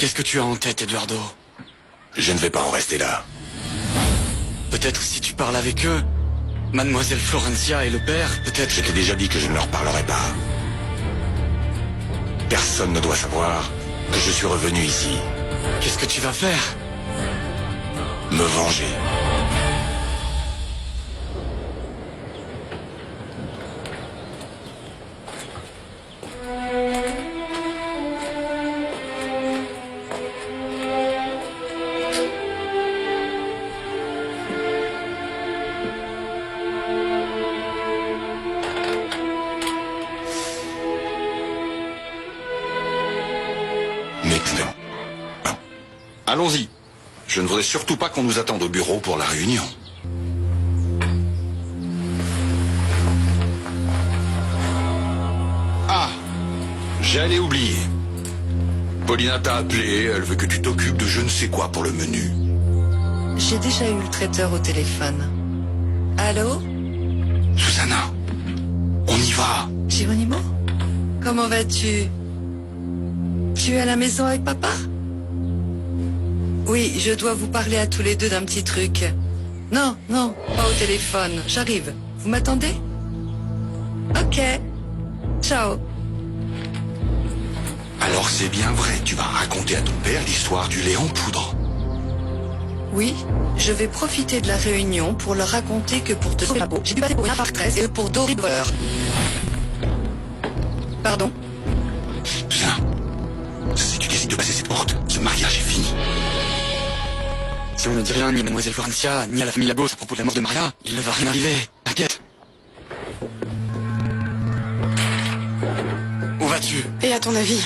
qu'est-ce que tu as en tête, Eduardo? Je ne vais pas en rester là. Peut-être si tu parles avec eux, Mademoiselle Florencia et le père, peut-être... Je t'ai déjà dit que je ne leur parlerai pas. Personne ne doit savoir que je suis revenu ici. Qu'est-ce que tu vas faire? Me venger. Allons-y. Je ne voudrais surtout pas qu'on nous attende au bureau pour la réunion. Ah, j'allais oublier. Paulina t'a appelé, elle veut que tu t'occupes de je ne sais quoi pour le menu. J'ai déjà eu le traiteur au téléphone. Allô? Susanna, on y va. Geronimo? Comment vas-tu? Tu es à la maison avec papa? Oui, je dois vous parler à tous les deux d'un petit truc. Non, non, pas au téléphone. J'arrive. Vous m'attendez? Ok. Ciao. Alors c'est bien vrai, tu vas raconter à ton père l'histoire du lait en poudre. Oui, je vais profiter de la réunion pour leur raconter que pour te sauver la peau, j'ai dû passer pour une impactresse et pour Dory de voleur. Pardon? Susanna, si tu décides de passer cette porte, ce mariage est fini. Si on ne dit rien ni à Mademoiselle Florencia, ni à la famille Lagos à propos de la mort de Maria, il ne va rien arriver. T'inquiète. Où vas-tu? Et à ton avis?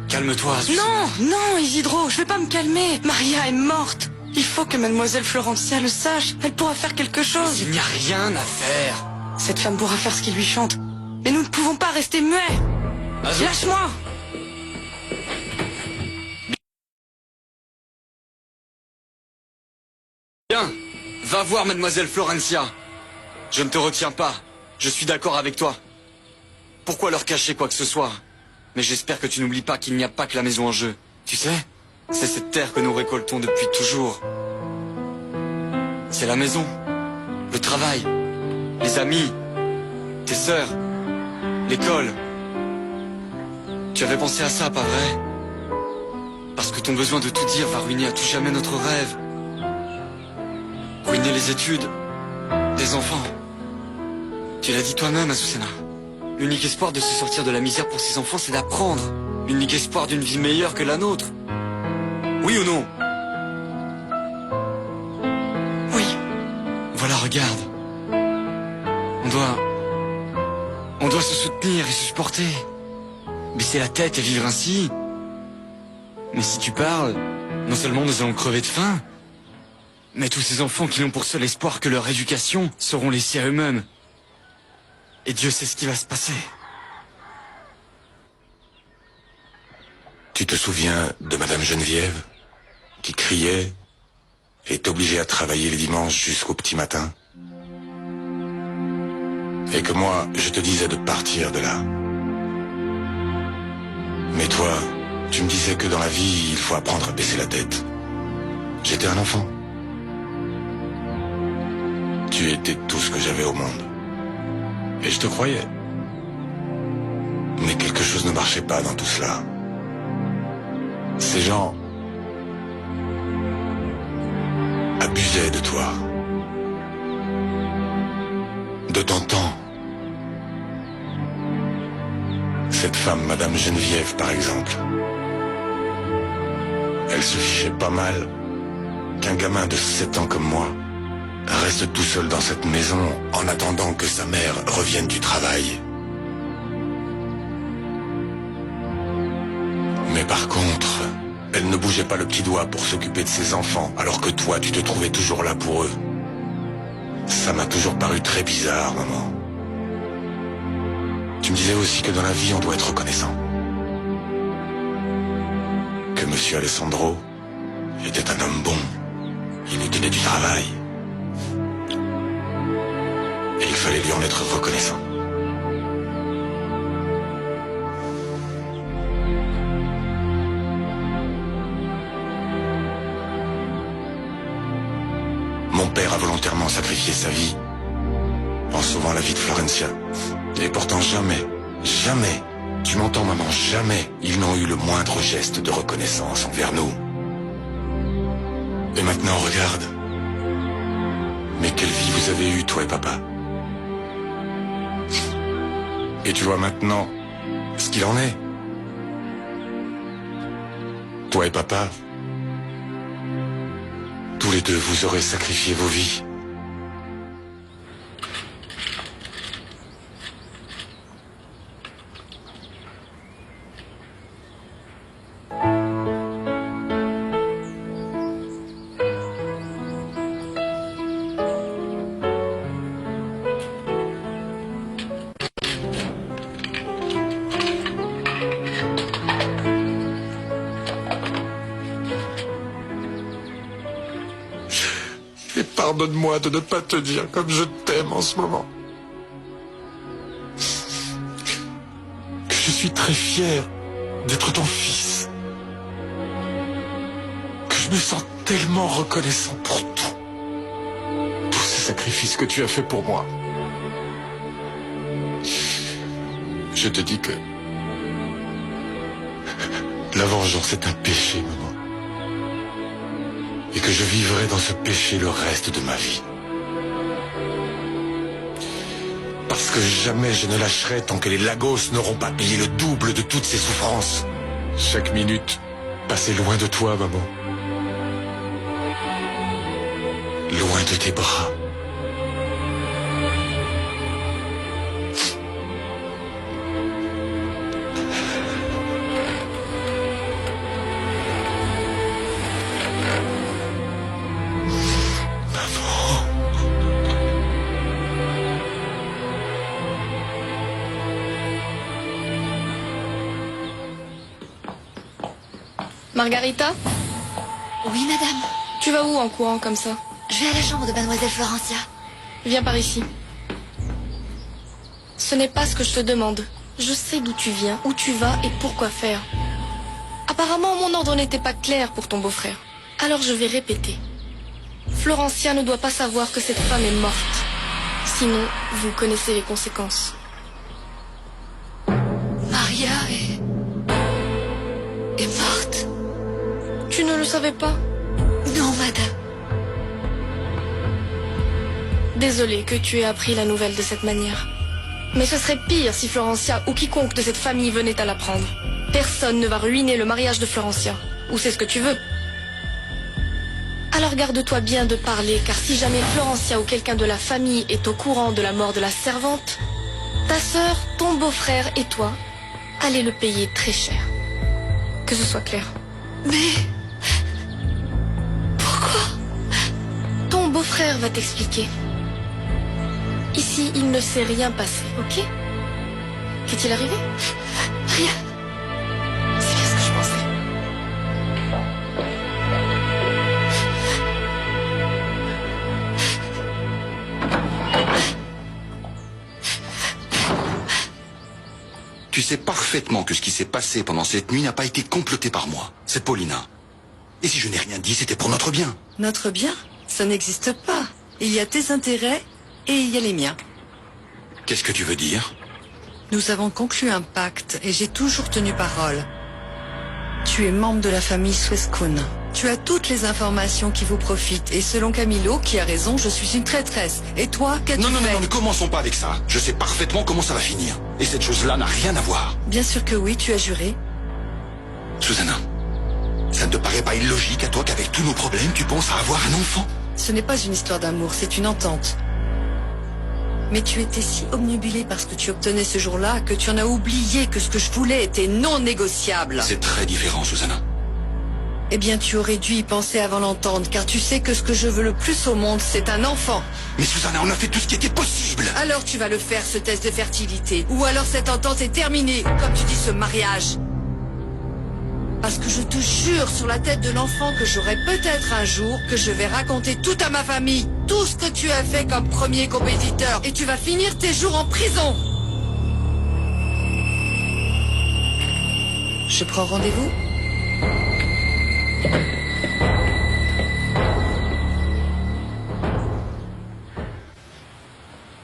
Calme-toi, Susanna. Non, non, Isidro, je vais pas me calmer. Maria est morte. Il faut que Mademoiselle Florencia le sache. Elle pourra faire quelque chose. Il n'y a rien à faire. Cette femme pourra faire ce qui lui chante. Mais nous ne pouvons pas rester muets. Azul. Lâche-moi. Bien, va voir Mademoiselle Florencia. Je ne te retiens pas. Je suis d'accord avec toi. Pourquoi leur cacher quoi que ce soit? Mais j'espère que tu n'oublies pas qu'il n'y a pas que la maison en jeu. Tu sais, c'est cette terre que nous récoltons depuis toujours. C'est la maison, le travail, les amis, tes sœurs, l'école. Tu avais pensé à ça, pas vrai? Parce que ton besoin de tout dire va ruiner à tout jamais notre rêve. Ruiner les études des enfants. Tu l'as dit toi-même, Azucena. L'unique espoir de se sortir de la misère pour ces enfants, c'est d'apprendre. L'unique espoir d'une vie meilleure que la nôtre. Oui ou non? Oui. Voilà, regarde. On doit se soutenir et se supporter. Baisser la tête et vivre ainsi. Mais si tu parles, non seulement nous allons crever de faim, mais tous ces enfants qui n'ont pour seul espoir que leur éducation seront laissés à eux-mêmes. Et Dieu sait ce qui va se passer. Tu te souviens de Madame Geneviève, qui criait et t'obligeait à travailler les dimanches jusqu'au petit matin? Et que moi, je te disais de partir de là. Mais toi, tu me disais que dans la vie, il faut apprendre à baisser la tête. J'étais un enfant. Tu étais tout ce que j'avais au monde. Et je te croyais. Mais quelque chose ne marchait pas dans tout cela. Ces gens abusaient de toi. De ton temps. Cette femme, Madame Geneviève, par exemple. Elle se fichait pas mal qu'un gamin de 7 ans comme moi reste tout seul dans cette maison en attendant que sa mère revienne du travail. Mais par contre, elle ne bougeait pas le petit doigt pour s'occuper de ses enfants, alors que toi, tu te trouvais toujours là pour eux. Ça m'a toujours paru très bizarre, maman. Tu me disais aussi que dans la vie, on doit être reconnaissant. Que Monsieur Alessandro était un homme bon. Il nous donnait du travail. Et il fallait lui en être reconnaissant. père a volontairement sacrifié sa vie en sauvant la vie de Florencia. Et pourtant jamais, jamais, tu m'entends maman, jamais ils n'ont eu le moindre geste de reconnaissance envers nous. Et maintenant regarde. Mais quelle vie vous avez eue, toi et papa. Et tu vois maintenant ce qu'il en est. Toi et papa, tous les deux, vous aurez sacrifié vos vies. Et pardonne-moi de ne pas te dire comme je t'aime en ce moment. Que je suis très fier d'être ton fils. Que je me sens tellement reconnaissant pour tout. Tous ces sacrifices que tu as fait pour moi. Je te dis que la vengeance est un péché, maman. Et que je vivrai dans ce péché le reste de ma vie. Parce que jamais je ne lâcherai tant que les Lagos n'auront pas payé le double de toutes ces souffrances. Chaque minute passée loin de toi, maman. Loin de tes bras. Margarita, Oui, madame. tu vas où en courant comme ça? Je vais à la chambre de mademoiselle Florencia. Viens par ici. Ce n'est pas ce que je te demande. Je sais d'où tu viens, où tu vas et pourquoi faire. Apparemment, mon ordre n'était pas clair pour ton beau-frère. Alors je vais répéter. Florencia ne doit pas savoir que cette femme est morte. Sinon, vous connaissez les conséquences. Maria est morte. Tu ne le savais pas? Non, madame. Désolée que tu aies appris la nouvelle de cette manière. Mais ce serait pire si Florencia ou quiconque de cette famille venait à l'apprendre. Personne ne va ruiner le mariage de Florencia. Ou c'est ce que tu veux? Alors garde-toi bien de parler, car si jamais Florencia ou quelqu'un de la famille est au courant de la mort de la servante, ta sœur, ton beau-frère et toi allez le payer très cher. Que ce soit clair. Mais... pourquoi? Ton beau-frère va t'expliquer. Ici, il ne s'est rien passé, ok? Qu'est-il arrivé? Rien. C'est bien ce que je pensais. Tu sais parfaitement que ce qui s'est passé pendant cette nuit n'a pas été comploté par moi. C'est Paulina. Et si je n'ai rien dit, c'était pour notre bien. Notre bien? Ça n'existe pas. Il y a tes intérêts et il y a les miens. Qu'est-ce que tu veux dire? Nous avons conclu un pacte et j'ai toujours tenu parole. Tu es membre de la famille Suescun. Tu as toutes les informations qui vous profitent. Et selon Camilo, qui a raison, je suis une traîtresse. Et toi, qu'as-tu Non, fait? ne commençons pas avec ça. Je sais parfaitement comment ça va finir. Et cette chose-là n'a rien à voir. Bien sûr que oui, tu as juré. Susanna, ça ne te paraît pas illogique à toi qu'avec tous nos problèmes, tu penses à avoir un enfant? Ce n'est pas une histoire d'amour, c'est une entente. Mais tu étais si obnubilé par ce que tu obtenais ce jour-là que tu en as oublié que ce que je voulais était non négociable. C'est très différent, Susanna. Eh bien, tu aurais dû y penser avant l'entendre, car tu sais que ce que je veux le plus au monde, c'est un enfant. Mais Susanna, on a fait tout ce qui était possible. Alors tu vas le faire, ce test de fertilité. Ou alors cette entente est terminée, ou comme tu dis, ce mariage. Parce que je te jure sur la tête de l'enfant que j'aurai peut-être un jour, que je vais raconter tout à ma famille, tout ce que tu as fait comme premier compétiteur, et tu vas finir tes jours en prison. Je prends rendez-vous?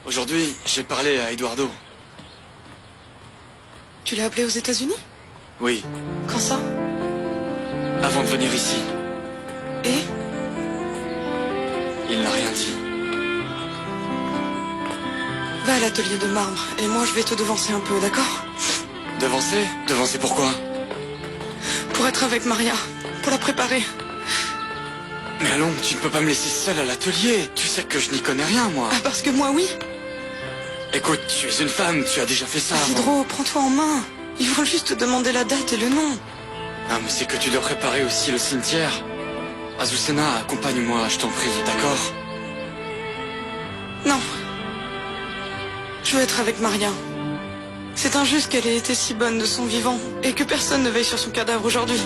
Aujourd'hui, j'ai parlé à Eduardo. Tu l'as appelé aux États-Unis? Oui, Quand ça? avant de venir ici. Et? Il n'a rien dit. Va à l'atelier de marbre, et moi je vais te devancer un peu, d'accord? Devancer? Devancer pourquoi? Pour être avec Maria, pour la préparer. Mais allons, tu ne peux pas me laisser seule à l'atelier. Tu sais que je n'y connais rien, moi. Ah, parce que moi oui? Écoute, tu es une femme, tu as déjà fait ça avant. Isidro, prends-toi en main. Ils vont juste te demander la date et le nom. Ah, mais c'est que tu dois préparer aussi le cimetière. Azucena, accompagne-moi, je t'en prie, d'accord? Non. Je veux être avec Maria. C'est injuste qu'elle ait été si bonne de son vivant, et que personne ne veille sur son cadavre aujourd'hui.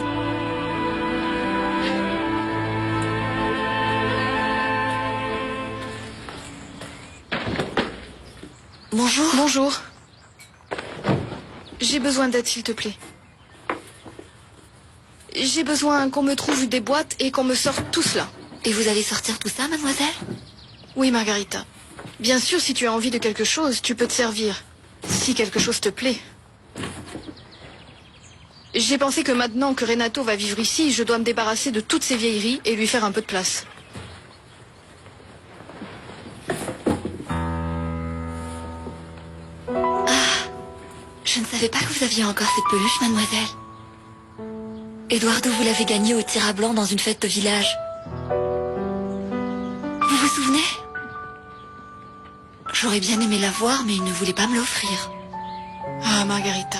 Bonjour. Bonjour. J'ai besoin d'aide, s'il te plaît. J'ai besoin qu'on me trouve des boîtes et qu'on me sorte tout cela. Et vous allez sortir tout ça, mademoiselle? Oui, Margarita. Bien sûr, si tu as envie de quelque chose, tu peux te servir. Si quelque chose te plaît. J'ai pensé que maintenant que Renato va vivre ici, je dois me débarrasser de toutes ces vieilleries et lui faire un peu de place. Je ne savais pas que vous aviez encore cette peluche, mademoiselle. Eduardo vous l'avez gagnée au tir à blanc dans une fête de village. Vous vous souvenez? J'aurais bien aimé la voir, mais il ne voulait pas me l'offrir. Ah, Margarita.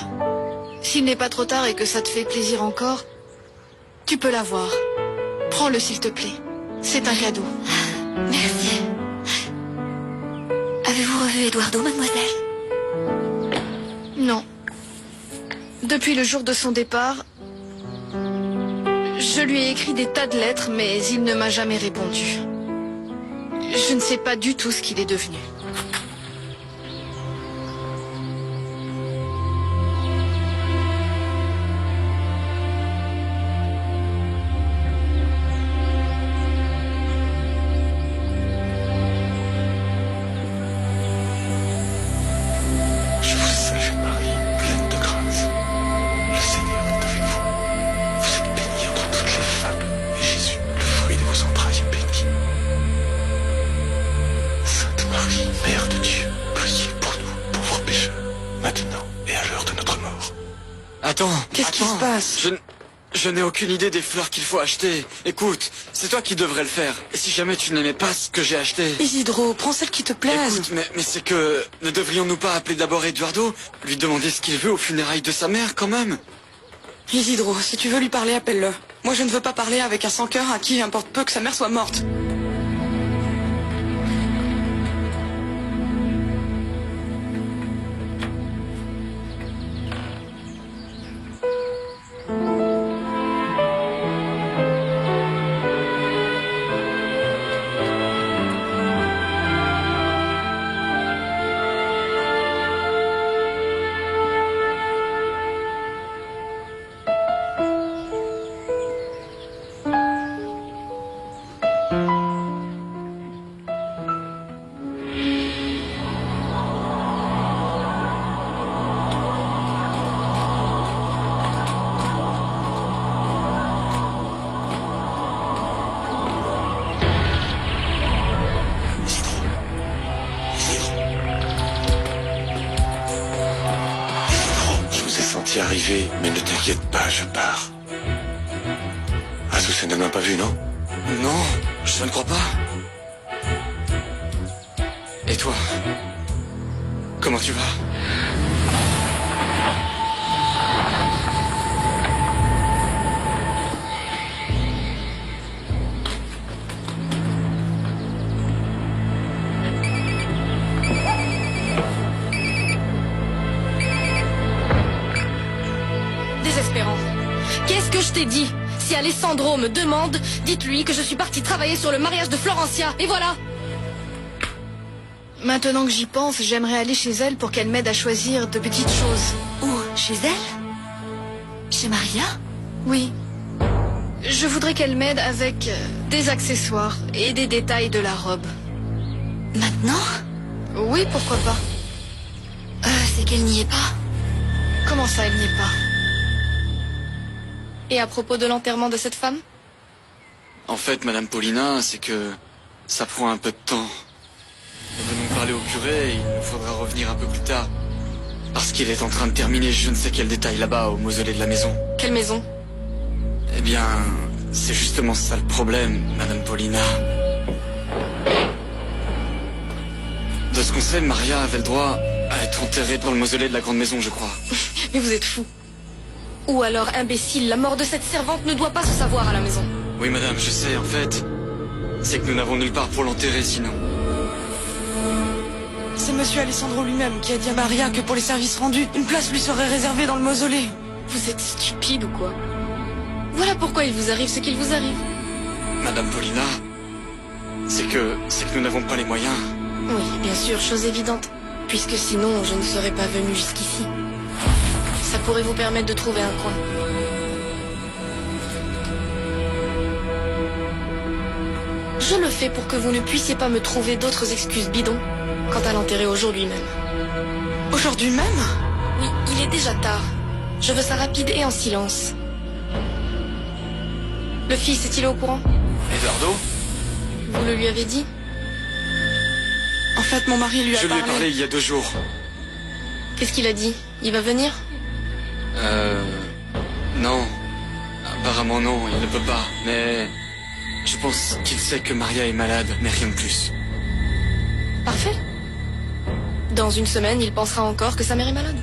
S'il n'est pas trop tard et que ça te fait plaisir encore, tu peux la voir. Prends-le, s'il te plaît. C'est un cadeau. Merci. Avez-vous revu Eduardo, mademoiselle? Non. Depuis le jour de son départ, je lui ai écrit des tas de lettres, mais il ne m'a jamais répondu. Je ne sais pas du tout ce qu'il est devenu. Je vous salue Marie, pleine de grâce. Le Seigneur est avec vous. Vous êtes bénie entre toutes les femmes, et Jésus, le fruit de vos entrailles, est béni. Sainte Marie, Mère de Dieu, priez pour nous, pauvres pécheurs, maintenant et à l'heure de notre mort. Attends. Qu'est-ce qui attends. se passe? Je n'ai aucune idée des fleurs qu'il faut acheter. Écoute, c'est toi qui devrais le faire. Et si jamais tu n'aimais pas ce que j'ai acheté... Isidro, prends celle qui te plaise. Écoute, mais c'est que... Ne devrions-nous pas appeler d'abord Eduardo? Lui demander ce qu'il veut aux funérailles de sa mère, quand même? Isidro, si tu veux lui parler, appelle-le. Moi, je ne veux pas parler avec un sans-cœur à qui importe peu que sa mère soit morte. Je vous ai senti arriver, mais ne t'inquiète pas, je pars. Azucena ne m'a pas vu, non? Non, je ne crois pas. Et toi? Comment tu vas? Désespérant. Qu'est-ce que je t'ai dit? Si Alessandro me demande, dites-lui que je suis partie travailler sur le mariage de Florencia, et voilà. Maintenant que j'y pense, j'aimerais aller chez elle pour qu'elle m'aide à choisir de petites choses. Où? Chez elle? Chez Maria? Oui. Je voudrais qu'elle m'aide avec des accessoires et des détails de la robe. Maintenant? Oui, pourquoi pas. C'est qu'elle n'y est pas. Comment ça, elle n'y est pas? Et à propos de l'enterrement de cette femme? En fait, Madame Paulina, c'est que ça prend un peu de temps. Nous venons parler au curé et il nous faudra revenir un peu plus tard. Parce qu'il est en train de terminer je ne sais quel détail là-bas au mausolée de la maison. Quelle maison? Eh bien, c'est justement ça le problème, Madame Paulina. De ce qu'on sait, Maria avait le droit à être enterrée dans le mausolée de la grande maison, je crois. Mais vous êtes fou. Ou alors, imbécile, la mort de cette servante ne doit pas se savoir à la maison. Oui, madame, je sais, en fait. C'est que nous n'avons nulle part pour l'enterrer, sinon. C'est monsieur Alessandro lui-même qui a dit à Maria que pour les services rendus, une place lui serait réservée dans le mausolée. Vous êtes stupide ou quoi? Voilà pourquoi il vous arrive ce qu'il vous arrive. Madame Paulina, c'est que nous n'avons pas les moyens. Oui, bien sûr, chose évidente. Puisque sinon, je ne serais pas venu jusqu'ici. Ça pourrait vous permettre de trouver un coin. Je le fais pour que vous ne puissiez pas me trouver d'autres excuses bidons quant à l'enterrer aujourd'hui même. Aujourd'hui même? Oui, il est déjà tard. Je veux ça rapide et en silence. Le fils est-il au courant? Eduardo? Vous le lui avez dit? En fait, mon mari lui a Je lui ai parlé. parlé il y a 2 jours. Qu'est-ce qu'il a dit? Il va venir? Non. Apparemment non, il ne peut pas. Mais je pense qu'il sait que Maria est malade, mais rien de plus. Parfait. Dans une semaine, il pensera encore que sa mère est malade.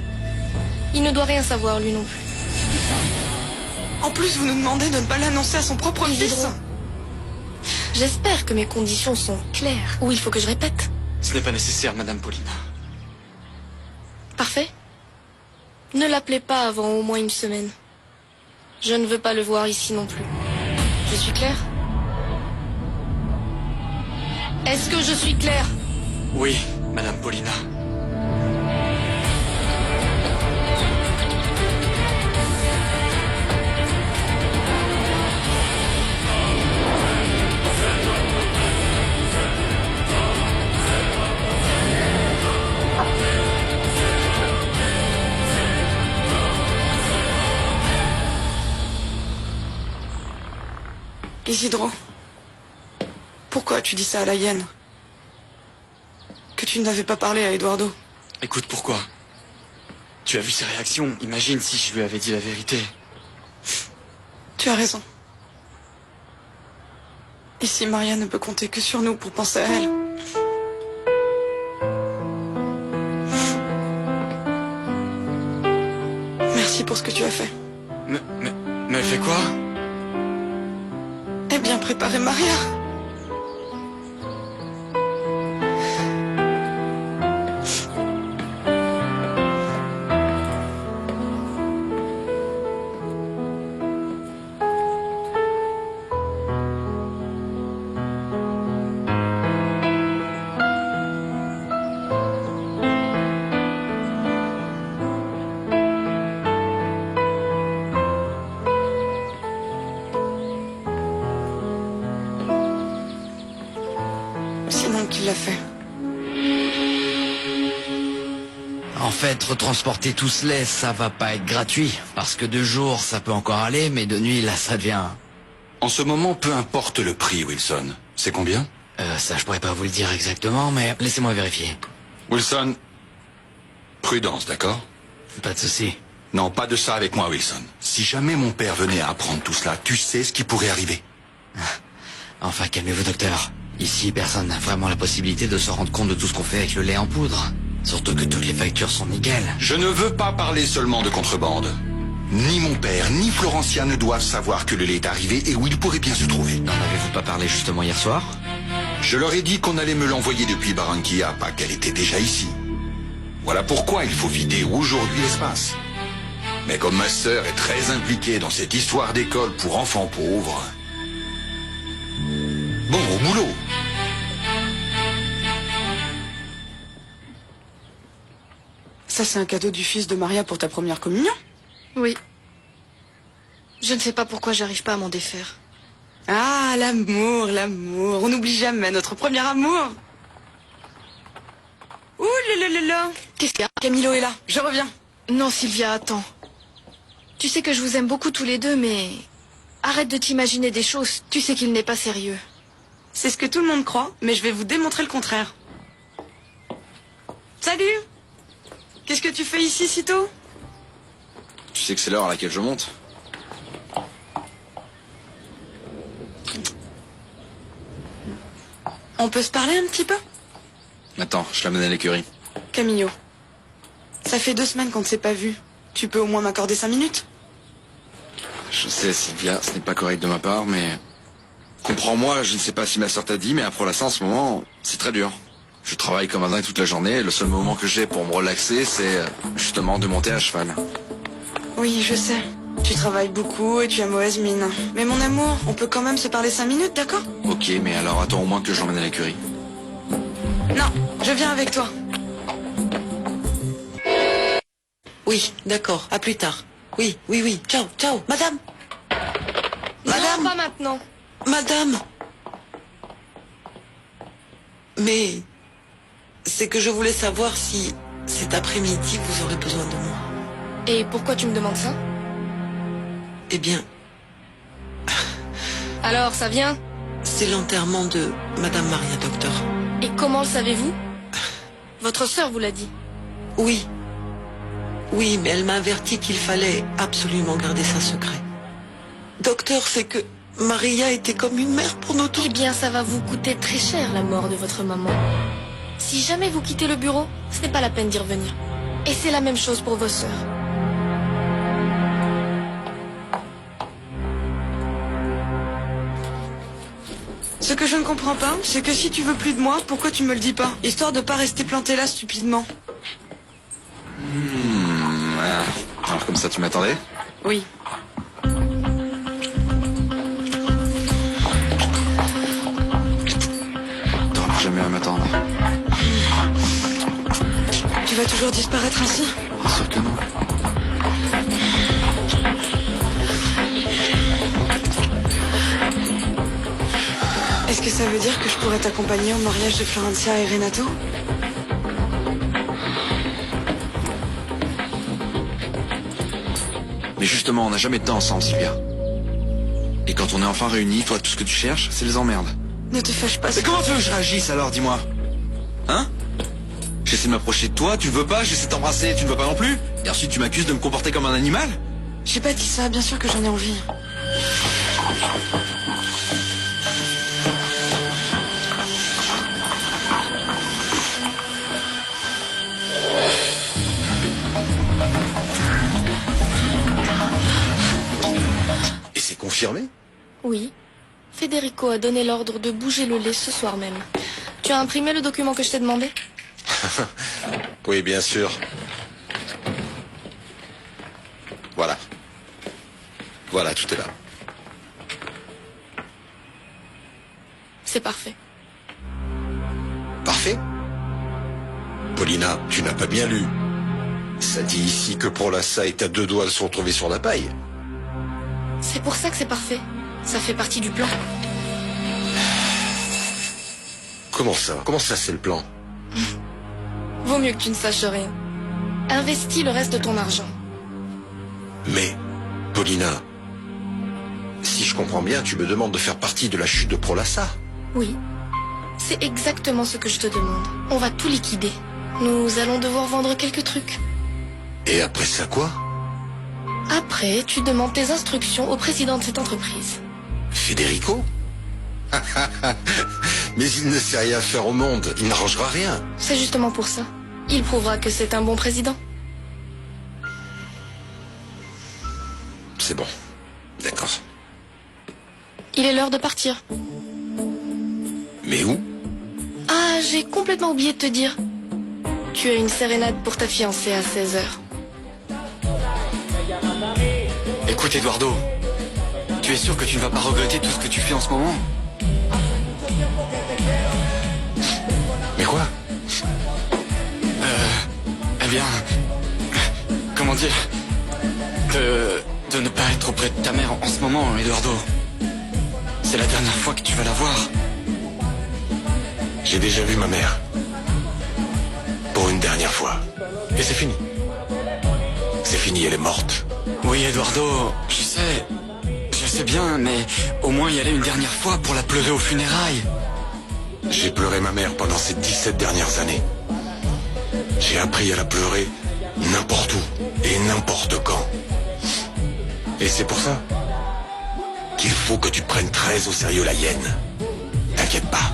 Il ne doit rien savoir, lui non plus. En plus, vous nous demandez de ne pas l'annoncer à son propre fils. Isidro, j'espère que mes conditions sont claires. Ou il faut que je répète. Ce n'est pas nécessaire, Madame Paulina. Parfait. Ne l'appelez pas avant au moins une semaine. Je ne veux pas le voir ici non plus. Je suis claire? Est-ce que je suis claire? Oui, Madame Paulina. Isidro, pourquoi tu dis ça à la hyène? Que tu n'avais pas parlé à Eduardo? Écoute, pourquoi? Tu as vu ses réactions. Imagine si je lui avais dit la vérité. Tu as raison. Ici, Maria ne peut compter que sur nous pour penser à elle. Merci pour ce que tu as fait. Mais fais quoi? Eh bien, préparer Maria. Sinon, qui l'a fait? En fait, retransporter tout ce lait, ça va pas être gratuit. Parce que de jour, ça peut encore aller, mais de nuit, là, ça devient... En ce moment, peu importe le prix, Wilson. C'est combien? Ça, je pourrais pas vous le dire exactement, mais laissez-moi vérifier. Wilson, prudence, d'accord? Pas de souci. Non, pas de ça avec moi, Wilson. Si jamais mon père venait à apprendre tout cela, tu sais ce qui pourrait arriver. Enfin, calmez-vous, docteur. Ici, personne n'a vraiment la possibilité de se rendre compte de tout ce qu'on fait avec le lait en poudre. Surtout que toutes les factures sont nickel. Je ne veux pas parler seulement de contrebande. Ni mon père, ni Florencia ne doivent savoir que le lait est arrivé et où il pourrait bien se trouver. N'en avez-vous pas parlé justement hier soir? Je leur ai dit qu'on allait me l'envoyer depuis Barranquilla, pas qu'elle était déjà ici. Voilà pourquoi il faut vider aujourd'hui l'espace. Mais comme ma sœur est très impliquée dans cette histoire d'école pour enfants pauvres... Bon, au boulot. Ça, c'est un cadeau du fils de Maria pour ta première communion? Oui. Je ne sais pas pourquoi j'arrive pas à m'en défaire. Ah, l'amour, l'amour. On n'oublie jamais notre premier amour. Sylvia! Qu'est-ce qu'il y a? Camilo est là, je reviens. Non, Sylvia, attends. Tu sais que je vous aime beaucoup tous les deux, mais... Arrête de t'imaginer des choses, tu sais qu'il n'est pas sérieux. C'est ce que tout le monde croit, mais je vais vous démontrer le contraire. Salut! Qu'est-ce que tu fais ici si tôt? Tu sais que c'est l'heure à laquelle je monte? On peut se parler un petit peu? Attends, je l'amène à l'écurie. Camillo, ça fait 2 semaines qu'on ne s'est pas vu. Tu peux au moins m'accorder 5 minutes? Je sais, Sylvia, ce n'est pas correct de ma part, mais... Comprends-moi, je ne sais pas si ma soeur t'a dit, mais après ça, en ce moment, c'est très dur. Je travaille comme un dingue toute la journée, et le seul moment que j'ai pour me relaxer, c'est justement de monter à cheval. Oui, je sais. Tu travailles beaucoup et tu as mauvaise mine. Mais mon amour, on peut quand même se parler 5 minutes, d'accord? Ok, mais alors attends au moins que je l'emmène à l'écurie. Non, je viens avec toi. Oui, d'accord, à plus tard. Oui, oui, oui, ciao, ciao, madame. Madame, Non, pas maintenant. madame. Mais c'est que je voulais savoir si cet après-midi vous aurez besoin de moi. Et pourquoi tu me demandes ça? Eh bien, Alors, ça vient? c'est l'enterrement de madame Maria, docteur. Et comment le savez-vous? Votre sœur vous l'a dit. Oui. Oui, mais elle m'a averti qu'il fallait absolument garder ça secret. Docteur, c'est que Maria était comme une mère pour nous tous. Eh bien, ça va vous coûter très cher, la mort de votre maman. Si jamais vous quittez le bureau, ce n'est pas la peine d'y revenir. Et c'est la même chose pour vos sœurs. Ce que je ne comprends pas, c'est que si tu veux plus de moi, pourquoi tu me le dis pas? Histoire de pas rester planté là stupidement. Voilà. Alors comme ça, tu m'attendais? Oui. T'auras jamais à m'attendre. Tu vas toujours disparaître ainsi? Bien sûr que non. Est-ce que ça veut dire que je pourrais t'accompagner au mariage de Florencia et Renato? Mais justement, on n'a jamais de temps ensemble, Sylvia. Et quand on est enfin réunis, toi, tout ce que tu cherches, c'est les emmerdes. Ne te fâche pas. Mais comment tu veux que je réagisse alors, dis-moi? Hein? J'essaie de m'approcher de toi, tu ne veux pas, j'essaie de t'embrasser, tu ne veux pas non plus? Et ensuite tu m'accuses de me comporter comme un animal? J'ai pas dit ça, bien sûr que j'en ai envie. Et c'est confirmé? Oui. Federico a donné l'ordre de bouger le lait ce soir même. Tu as imprimé le document que je t'ai demandé? Oui, bien sûr. Voilà. Voilà, tout est là. C'est parfait. Parfait. Paulina, tu n'as pas bien lu. Ça dit ici que Prolassa est à 2 doigts de se retrouver sur la paille. C'est pour ça que c'est parfait. Ça fait partie du plan. Comment ça? Comment ça, c'est le plan? Vaut mieux que tu ne saches rien. Investis le reste de ton argent. Mais, Paulina, si je comprends bien, tu me demandes de faire partie de la chute de Prolassa. Oui. C'est exactement ce que je te demande. On va tout liquider. Nous allons devoir vendre quelques trucs. Et après ça, quoi? Après, tu demandes tes instructions au président de cette entreprise. Federico? Mais il ne sait rien faire au monde, il n'arrangera rien. C'est justement pour ça. Il prouvera que c'est un bon président. C'est bon, d'accord. Il est l'heure de partir. Mais où? Ah, j'ai complètement oublié de te dire. Tu as une sérénade pour ta fiancée à 16h. Écoute, Eduardo, tu es sûr que tu ne vas pas regretter tout ce que tu fais en ce moment? Mais quoi? Eh bien... Comment dire? De ne pas être auprès de ta mère en ce moment, Eduardo. C'est la dernière fois que tu vas la voir. J'ai déjà vu ma mère. Pour une dernière fois. fois. Et c'est fini. C'est fini, elle est morte. Oui, Eduardo, je sais bien, mais au moins y aller une dernière fois pour la pleurer aux funérailles. J'ai pleuré ma mère pendant ces 17 dernières années. J'ai appris à la pleurer n'importe où et n'importe quand. Et c'est pour ça qu'il faut que tu prennes très au sérieux la hyène. T'inquiète pas.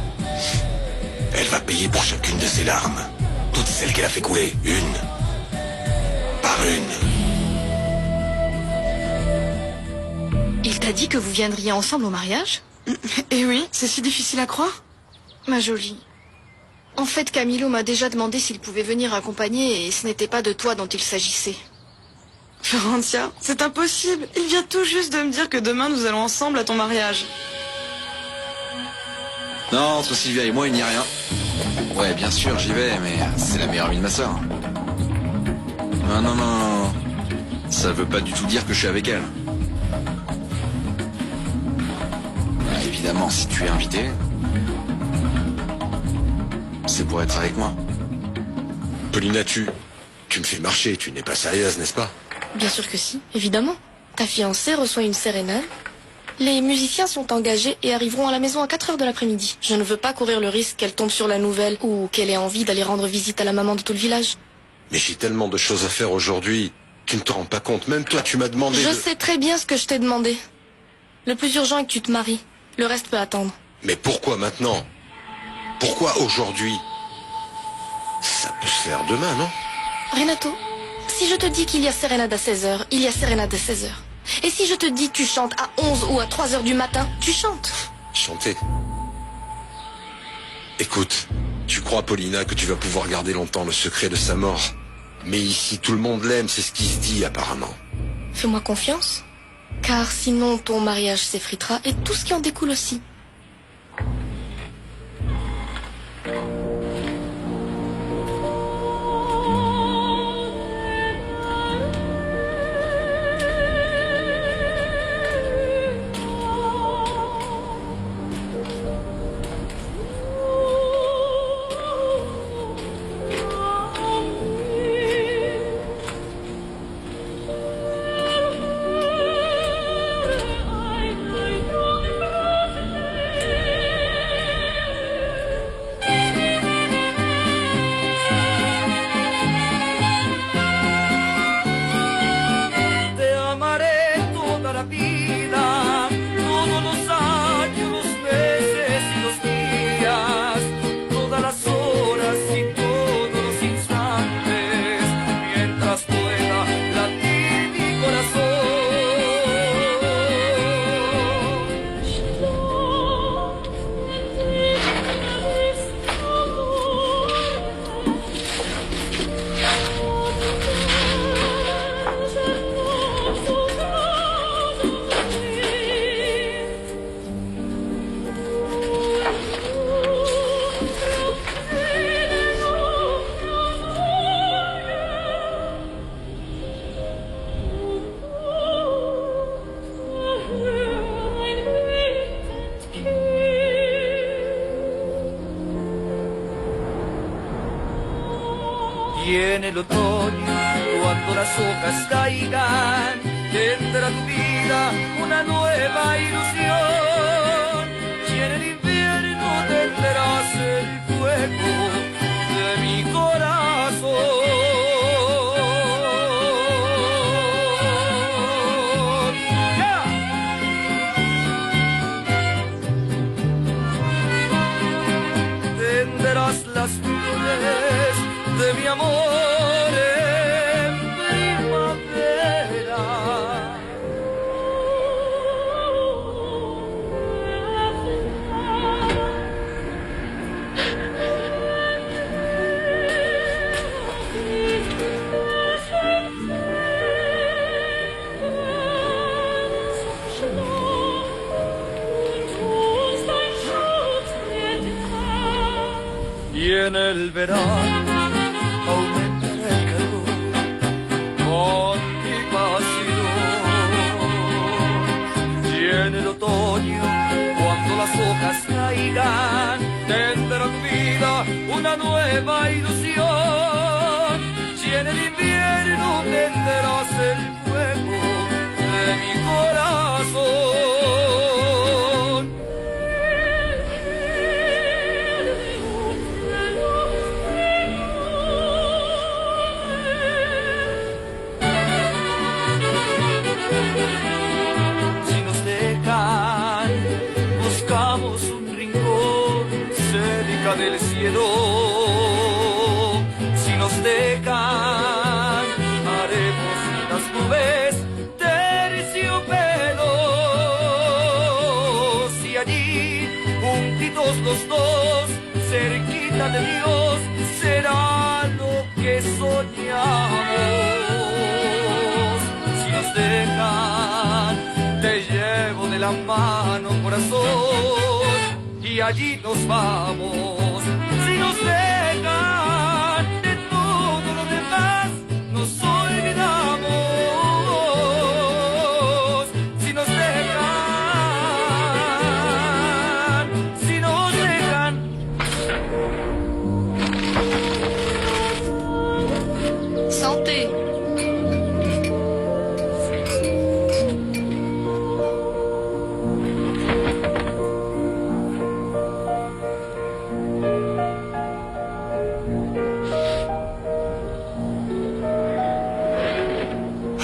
Elle va payer pour chacune de ses larmes. Toutes celles qu'elle a fait couler, une par une. Il t'a dit que vous viendriez ensemble au mariage? Et oui, c'est si difficile à croire. Ma jolie. En fait, Camilo m'a déjà demandé s'il pouvait venir accompagner et ce n'était pas de toi dont il s'agissait. Florencia, c'est impossible. Il vient tout juste de me dire que demain nous allons ensemble à ton mariage. Non, entre Sylvia et moi, il n'y a rien. Ouais, bien sûr, j'y vais, mais c'est la meilleure amie de ma sœur. Non. Ça veut pas du tout dire que je suis avec elle. Bah, évidemment, si tu es invité, c'est pour être avec moi. Paulina, tu me fais marcher, tu n'es pas sérieuse, n'est-ce pas? Bien sûr que si, évidemment. Ta fiancée reçoit une sérénade. Les musiciens sont engagés et arriveront à la maison à 4 heures de l'après-midi. Je ne veux pas courir le risque qu'elle tombe sur la nouvelle ou qu'elle ait envie d'aller rendre visite à la maman de tout le village. Mais j'ai tellement de choses à faire aujourd'hui. Tu ne te rends pas compte. Même toi, tu m'as demandé Je sais très bien ce que je t'ai demandé. Le plus urgent est que tu te maries. Le reste peut attendre. Mais pourquoi maintenant? Pourquoi aujourd'hui? Ça peut se faire demain, non? Renato, si je te dis qu'il y a sérénade à 16h, il y a sérénade à 16h. Et si je te dis que tu chantes à 11 ou à 3 heures du matin, tu chantes. Chanter. Écoute, tu crois, Paulina, que tu vas pouvoir garder longtemps le secret de sa mort? Mais ici, tout le monde l'aime, c'est ce qui se dit apparemment. Fais-moi confiance, car sinon ton mariage s'effritera et tout ce qui en découle aussi. Viene el otoño, cuando las hojas caigan, tendrá tu vida una nueva ilusión. Y en el invierno tendrás el fuego de mi corazón. ¡Ya! Tendrás las flores de mi amor en primavera. Y en el verano aumentará el calor con mi pasión. Y en el otoño, cuando las hojas caigan, tendrá tu vida una nueva ilusión. en el invierno tendrás el fuego de mi corazón. Si nos dejan, buscamos un rincón cerca del cielo. Si nos dejan, haremos unas nubes terciopelos. Y allí, juntitos los dos, cerquita de Dios, será lo que soñamos. Si nos dejan, te llevo de la mano, corazón, y allí nos vamos. Si nos dejan, de todo lo demás nos olvidamos. Si nos dejan, si nos dejan. Santé.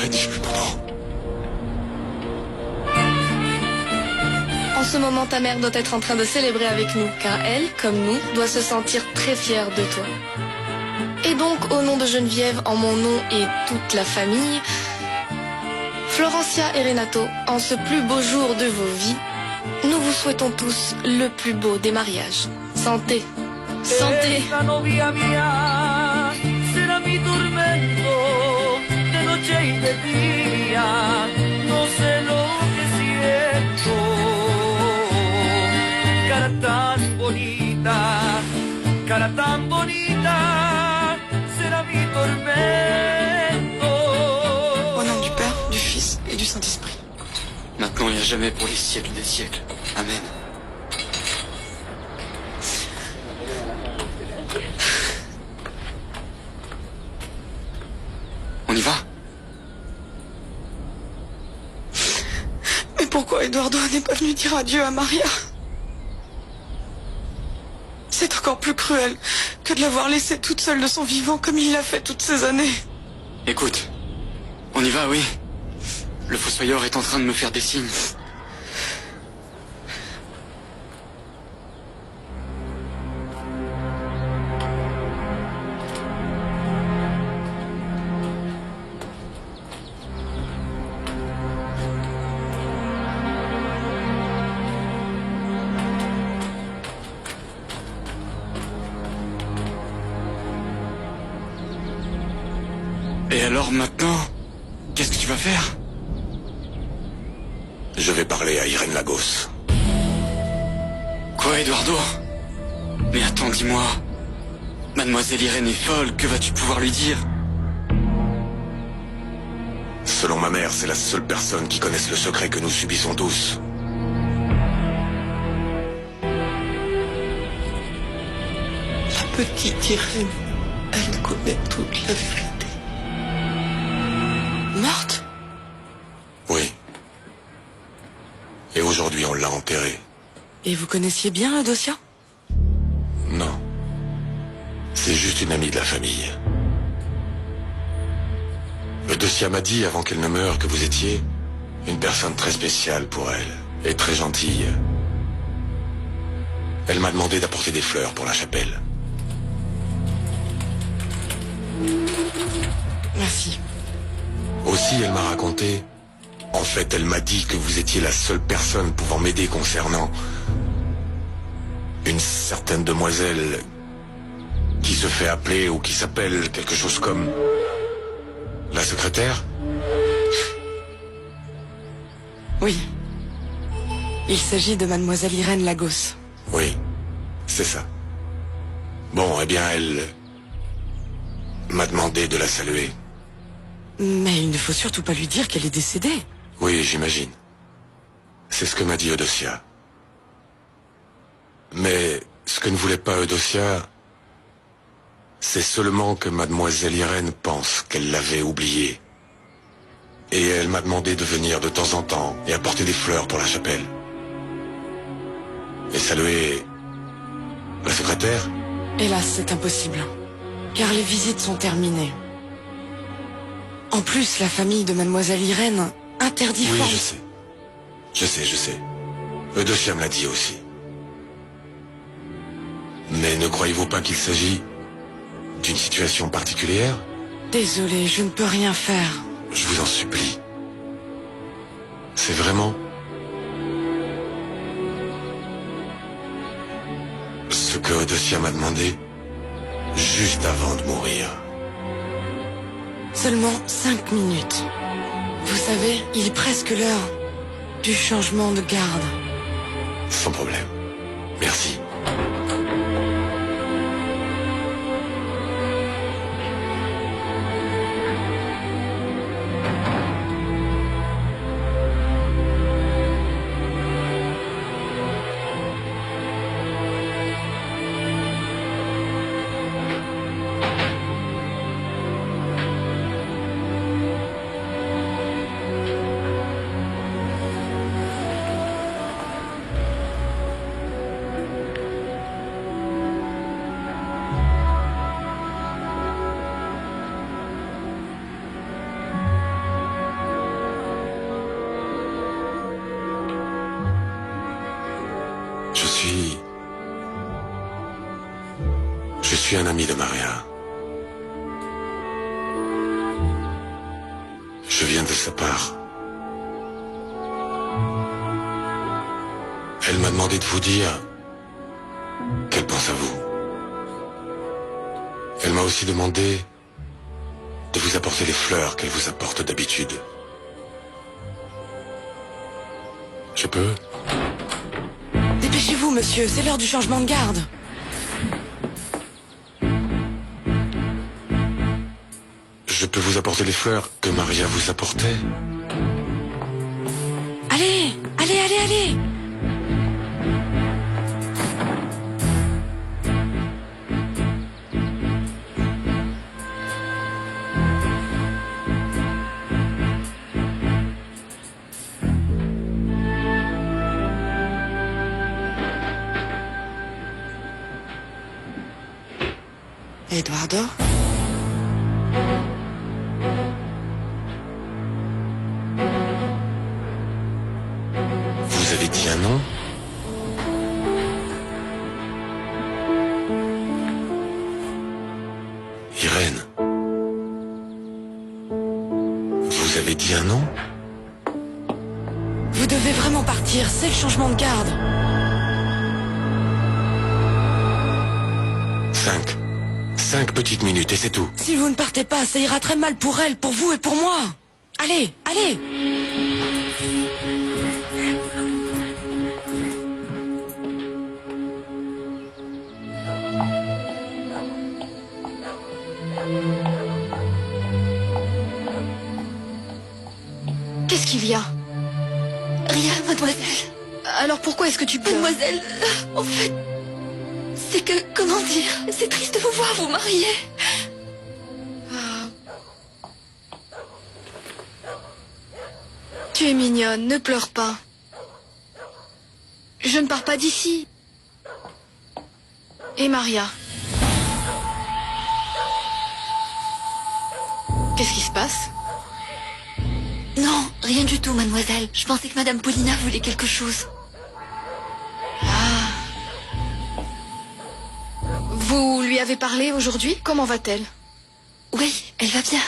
Adieu, maman. En ce moment, ta mère doit être en train de célébrer avec nous, car elle, comme nous, doit se sentir très fière de toi. Et donc, au nom de Geneviève, en mon nom et toute la famille, Florencia et Renato, en ce plus beau jour de vos vies, nous vous souhaitons tous le plus beau des mariages. Santé. Santé. Esta novia mía será mi tormento de noche y de día. No sé lo que siento. Cara tan bonita, será mi tormento. Au nom du Père, du Fils et du Saint-Esprit. Maintenant et à jamais pour les siècles des siècles. Amen. On y va? Mais pourquoi Eduardo n'est pas venu dire adieu à Maria? C'est encore plus cruel que de l'avoir laissée toute seule de son vivant comme il l'a fait toutes ces années. Écoute, on y va, oui. Le fossoyeur est en train de me faire des signes. Et alors maintenant, qu'est-ce que tu vas faire? Je vais parler à Irène Lagos. Quoi, Eduardo? Mais attends, dis-moi. Mademoiselle Irène est folle, que vas-tu pouvoir lui dire? Selon ma mère, c'est la seule personne qui connaisse le secret que nous subissons tous. La petite Irène, elle connaît toute la vérité. Morte? Oui. Et aujourd'hui, on l'a enterrée. Et vous connaissiez bien Eudocia? Non. C'est juste une amie de la famille. Eudocia m'a dit, avant qu'elle ne meure, que vous étiez une personne très spéciale pour elle, et très gentille. Elle m'a demandé d'apporter des fleurs pour la chapelle. Merci. Aussi, elle m'a raconté... En fait, elle m'a dit que vous étiez la seule personne pouvant m'aider concernant... une certaine demoiselle... qui se fait appeler ou qui s'appelle quelque chose comme... la secrétaire? Oui. Il s'agit de mademoiselle Irène Lagos. Oui, c'est ça. Bon, eh bien, elle... m'a demandé de la saluer. Mais il ne faut surtout pas lui dire qu'elle est décédée. Oui, j'imagine. C'est ce que m'a dit Eudocia. Mais ce que ne voulait pas Eudocia, C'est seulement que mademoiselle Irène pense qu'elle l'avait oublié. Et elle m'a demandé de venir de temps en temps et apporter des fleurs pour la chapelle. Et saluer la secrétaire? Hélas, c'est impossible. Car les visites sont terminées. En plus, la famille de mademoiselle Irène interdit Oui, fort... je sais. Eudocia me l'a dit aussi. Mais ne croyez-vous pas qu'il s'agit d'une situation particulière? Désolée, je ne peux rien faire. Je vous en supplie. C'est vraiment... ce que Eudocia m'a demandé juste avant de mourir. Seulement 5 minutes. Vous savez, il est presque l'heure du changement de garde. Sans problème. Merci. Je suis un ami de Maria. Je viens de sa part. Elle m'a demandé de vous dire qu'elle pense à vous. Elle m'a aussi demandé de vous apporter les fleurs qu'elle vous apporte d'habitude. Je peux? Dépêchez-vous, monsieur, c'est l'heure du changement de garde. Je peux vous apporter les fleurs que Maria vous apportait? Allez, allez, allez, allez! Eduardo? Vous avez dit un nom? Irène. Vous avez dit un nom? Vous devez vraiment partir, c'est le changement de garde. 5 petites minutes et c'est tout. Si vous ne partez pas, ça ira très mal pour elle, pour vous et pour moi. Allez, allez! Qu'est-ce qu'il y a? Rien, mademoiselle. Alors pourquoi est-ce que tu pleures? Mademoiselle, en fait, c'est que, comment dire, c'est triste de vous voir vous marier. Tu es mignonne, ne pleure pas. Je ne pars pas d'ici. Et Maria? Qu'est-ce qui se passe? Non, rien du tout, mademoiselle. Je pensais que madame Paulina voulait quelque chose. Vous lui avez parlé aujourd'hui? Comment va-t-elle? Oui, elle va bien.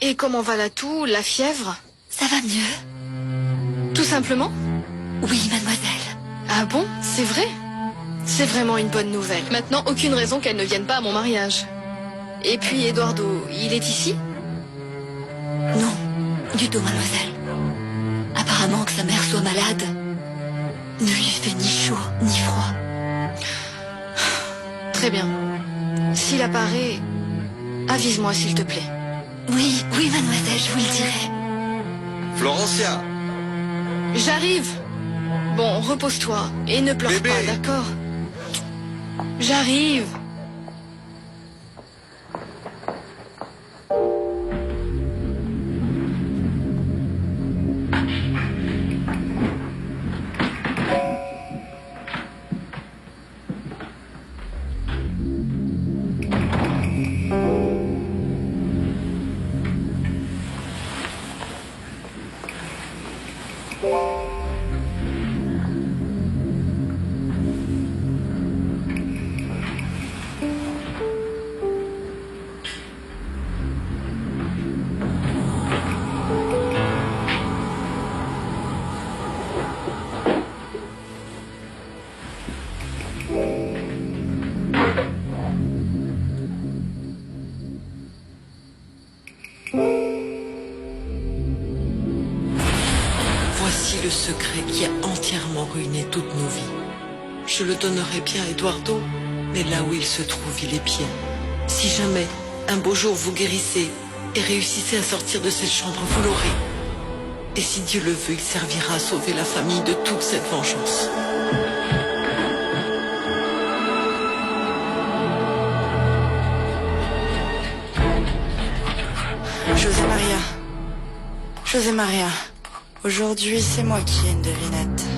Et comment va la toux, la fièvre? Ça va mieux. Tout simplement? Oui, mademoiselle. Ah bon? C'est vrai? C'est vraiment une bonne nouvelle. Maintenant, aucune raison qu'elle ne vienne pas à mon mariage. Et puis, Eduardo, il est ici? Non, du tout, mademoiselle. Apparemment que sa mère soit malade ne lui fait ni chaud ni froid. Très bien. S'il apparaît, avise-moi s'il te plaît. Oui, oui, mademoiselle, je vous le dirai. Florencia! J'arrive. Bon, repose-toi et ne pleure Bébé. pas, d'accord? J'arrive. le secret qui a entièrement ruiné toutes nos vies. Je le donnerais bien à Eduardo, mais là où il se trouve, il est bien. Si jamais, un beau jour, vous guérissez et réussissez à sortir de cette chambre, vous l'aurez. Et si Dieu le veut, il servira à sauver la famille de toute cette vengeance. José Maria. Aujourd'hui, c'est moi qui ai une devinette.